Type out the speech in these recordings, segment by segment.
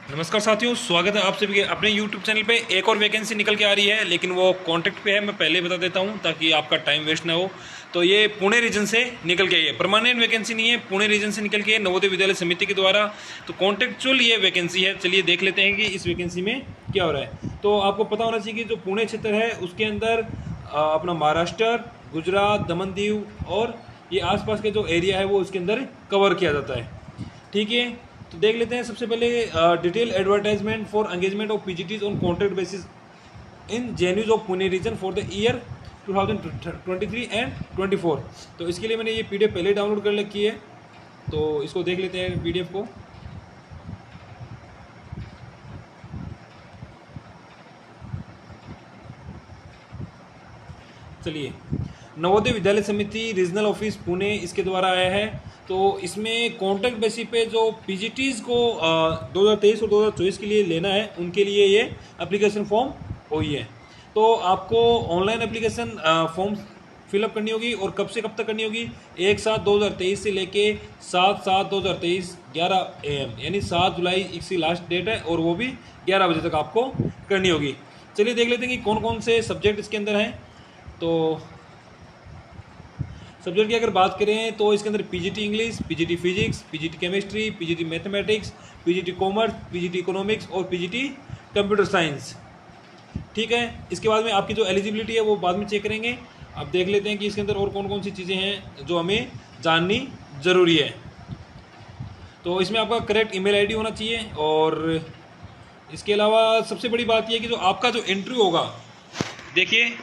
नमस्कार साथियों, स्वागत है आप सभी के अपने YouTube चैनल पे। एक और वैकेंसी निकल के आ रही है, लेकिन वो कॉन्ट्रैक्ट पे है। मैं पहले बता देता हूँ ताकि आपका टाइम वेस्ट ना हो। तो ये पुणे रीजन से निकल के आई है, परमानेंट वैकेंसी नहीं है, पुणे रीजन से निकल के है, नवोदय विद्यालय समिति के द्वारा। तो कॉन्ट्रैक्चुअल ये वैकेंसी है। चलिए देख लेते हैं कि इस वैकेंसी में क्या हो रहा है। तो आपको पता होना चाहिए कि जो पुणे क्षेत्र है उसके अंदर अपना महाराष्ट्र, गुजरात, दमन दीव और ये आसपास के जो एरिया है वो उसके अंदर कवर किया जाता है। ठीक है, तो देख लेते हैं। सबसे पहले detail advertisement for engagement of PGTs on contract basis in JNVs of Pune region for the year 2023 and 24। तो इसके लिए मैंने ये पीडीएफ पहले डाउनलोड कर रखी है, तो इसको देख लेते हैं पीडीएफ को। चलिए, नवोदय विद्यालय समिति रीजनल ऑफिस पुणे इसके द्वारा आया है। तो इसमें कॉन्ट्रैक्ट बेसिस पे जो पीजीटीज को 2023 और 2024 के लिए लेना है उनके लिए ये एप्लीकेशन फॉर्म हुई है। तो आपको ऑनलाइन एप्लीकेशन फॉर्म फिलअप करनी होगी। और कब से कब तक करनी होगी? 1/7/2023 से लेके 7/7/2023 11 AM, यानी 7 जुलाई इसकी लास्ट डेट है, और वो भी 11 बजे तक आपको करनी होगी। चलिए देख लेते हैं कि कौन कौन से सब्जेक्ट इसके अंदर हैं। तो सब्जेक्ट की अगर बात करें तो इसके अंदर PGT English, PGT physics, PGT chemistry, PGT mathematics, PGT commerce, PGT economics और पीजीटी कंप्यूटर साइंस। ठीक है, इसके बाद में आपकी जो एलिजिबिलिटी है वो बाद में चेक करेंगे। अब देख लेते हैं कि इसके अंदर और कौन कौन सी चीज़ें हैं जो हमें जाननी ज़रूरी है। तो इसमें आपका करेक्ट ईमेल आईडी होना चाहिए। और इसके अलावा सबसे बड़ी बात यह है कि जो आपका जो इंटरव्यू होगा, देखिए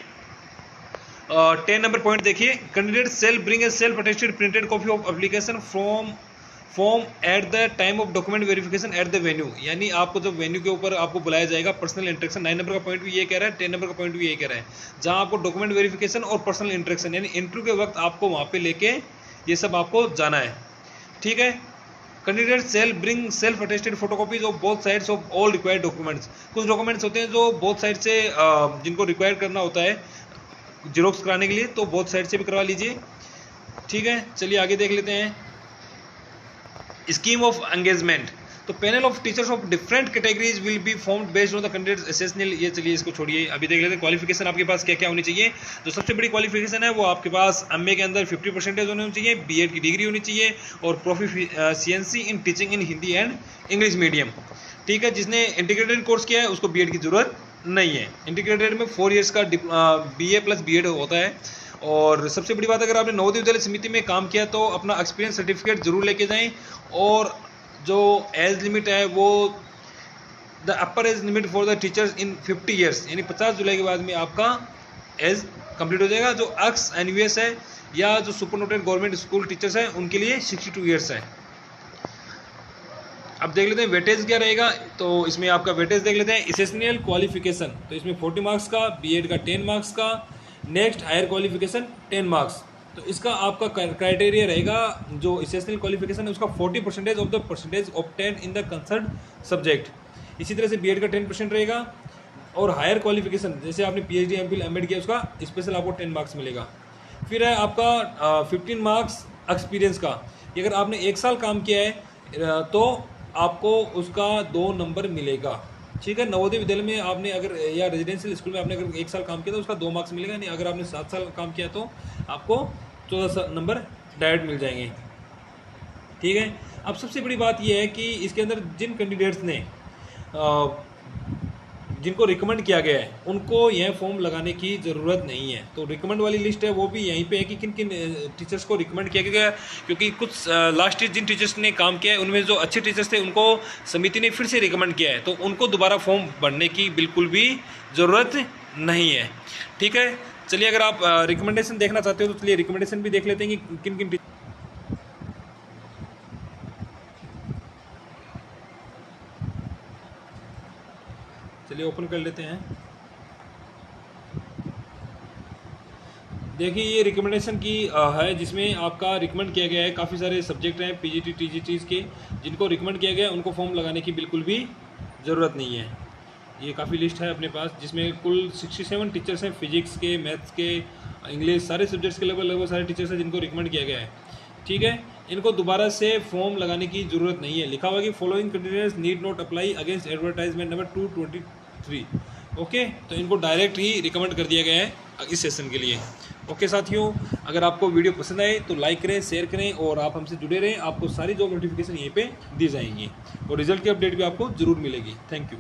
10 नंबर पॉइंट देखिए, candidate shall bring a self attested printed copy of application form at the time of document verification at the venue. यानी आपको जब वेन्यू के ऊपर आपको बुलाया जाएगा, पर्सनल इंटरेक्शन 9 नंबर का पॉइंट भी ये कह रहा है, 10 नंबर का पॉइंट भी ये कह रहा है, जहां आपको डॉक्यूमेंट वेरिफिकेशन और पर्सनल इंटरेक्शन यानी इंटरव्यू के वक्त आपको वहां पे लेके ये सब आपको जाना है। ठीक है, candidate shall bring self attested photocopies of both sides of all required documents. कुछ डॉक्यूमेंट्स होते हैं जो बोथ साइड से जिनको रिक्वायर करना होता है जेरोक्स कराने के लिए, तो बोथ साइड से भी करवा लीजिए। ठीक है, चलिए आगे देख लेते हैं। Scheme of engagement. तो panel of teachers of different categories will be formed based on the candidates assessment. ये चलिए इसको छोड़िए, अभी देख लेते हैं क्वालिफिकेशन आपके पास क्या क्या होनी चाहिए। जो सबसे बड़ी क्वालिफिकेशन है वो आपके पास एमए के अंदर 50% होनी चाहिए, बीएड की डिग्री होनी चाहिए, और proficiency in teaching in Hindi and English medium. ठीक है, जिसने इंटीग्रेटेड कोर्स किया है उसको बीएड की जरूरत नहीं है। इंटीग्रेटेड में 4 ईयर्स का बीए प्लस बीएड होता है। और सबसे बड़ी बात, अगर आपने नवोदय विद्यालय समिति में काम किया तो अपना एक्सपीरियंस सर्टिफिकेट जरूर लेके जाएं। और जो एज लिमिट है वो the upper age limit for the teachers in 50 years, यानी 50 जुलाई के बाद में आपका एज कंप्लीट हो जाएगा। जो एक्स एनयूएस है या जो सुपरनोटेड गवर्नमेंट स्कूल टीचर्स हैं उनके लिए 62 ईयर्स है। अब देख लेते हैं वेटेज क्या रहेगा। तो इसमें आपका वेटेज देख लेते हैं। एसेंशियल क्वालिफिकेशन, तो इसमें 40 मार्क्स का, बीएड का 10 मार्क्स का, नेक्स्ट हायर क्वालिफिकेशन 10 मार्क्स। तो इसका आपका क्राइटेरिया रहेगा, जो एसेंशियल क्वालिफिकेशन है उसका 40% of the percentage obtain in the concern subject. इसी तरह से बीएड का 10% रहेगा। और हायर क्वालिफिकेशन जैसे आपने पीएचडी एमफिल एमएड किया उसका स्पेशल आपको 10 मार्क्स मिलेगा। फिर है आपका 15 मार्क्स एक्सपीरियंस का। ये अगर आपने 1 साल काम किया है तो आपको उसका 2 नंबर मिलेगा। ठीक है, नवोदय विद्यालय में आपने अगर या रेजिडेंशियल स्कूल में आपने अगर 1 साल काम किया तो उसका 2 मार्क्स मिलेगा। नहीं, अगर आपने 7 साल काम किया तो आपको 14 नंबर डायरेक्ट मिल जाएंगे। ठीक है, अब सबसे बड़ी बात यह है कि इसके अंदर जिन कैंडिडेट्स ने जिनको रिकमेंड किया गया है उनको यह फॉर्म लगाने की ज़रूरत नहीं है। तो रिकमेंड वाली लिस्ट है वो भी यहीं पे है कि किन किन टीचर्स को रिकमेंड किया गया। क्योंकि कुछ लास्ट ईयर जिन टीचर्स ने काम किया है उनमें जो अच्छे टीचर्स थे उनको समिति ने फिर से रिकमेंड किया है, तो उनको दोबारा फॉर्म भरने की बिल्कुल भी ज़रूरत नहीं है। ठीक है, चलिए अगर आप रिकमेंडेशन देखना चाहते हो तो चलिए रिकमेंडेशन भी देख लेते हैं कि किन किन। चलिए ओपन कर लेते हैं। देखिए ये रिकमेंडेशन की है, जिसमें आपका रिकमेंड किया गया है। काफ़ी सारे सब्जेक्ट हैं पीजीटी टीजीटीज़ के, जिनको रिकमेंड किया गया है उनको फॉर्म लगाने की बिल्कुल भी ज़रूरत नहीं है। ये काफ़ी लिस्ट है अपने पास, जिसमें कुल 67 टीचर्स हैं, फिजिक्स के, मैथ्स के, इंग्लिश, सारे सब्जेक्ट्स के लगभग सारे टीचर्स हैं जिनको रिकमेंड किया गया है। ठीक है, इनको दोबारा से फॉर्म लगाने की ज़रूरत नहीं है। लिखा हुआ कि following conditions need not apply against advertisement number 223। Okay, तो इनको डायरेक्ट ही रिकमेंड कर दिया गया है इस सेशन के लिए। ओके साथियों, अगर आपको वीडियो पसंद आए तो लाइक करें, शेयर करें और आप हमसे जुड़े रहें। आपको सारी जॉब नोटिफिकेशन यहीं पे दी जाएंगी और रिजल्ट की अपडेट भी आपको ज़रूर मिलेगी। Thank you.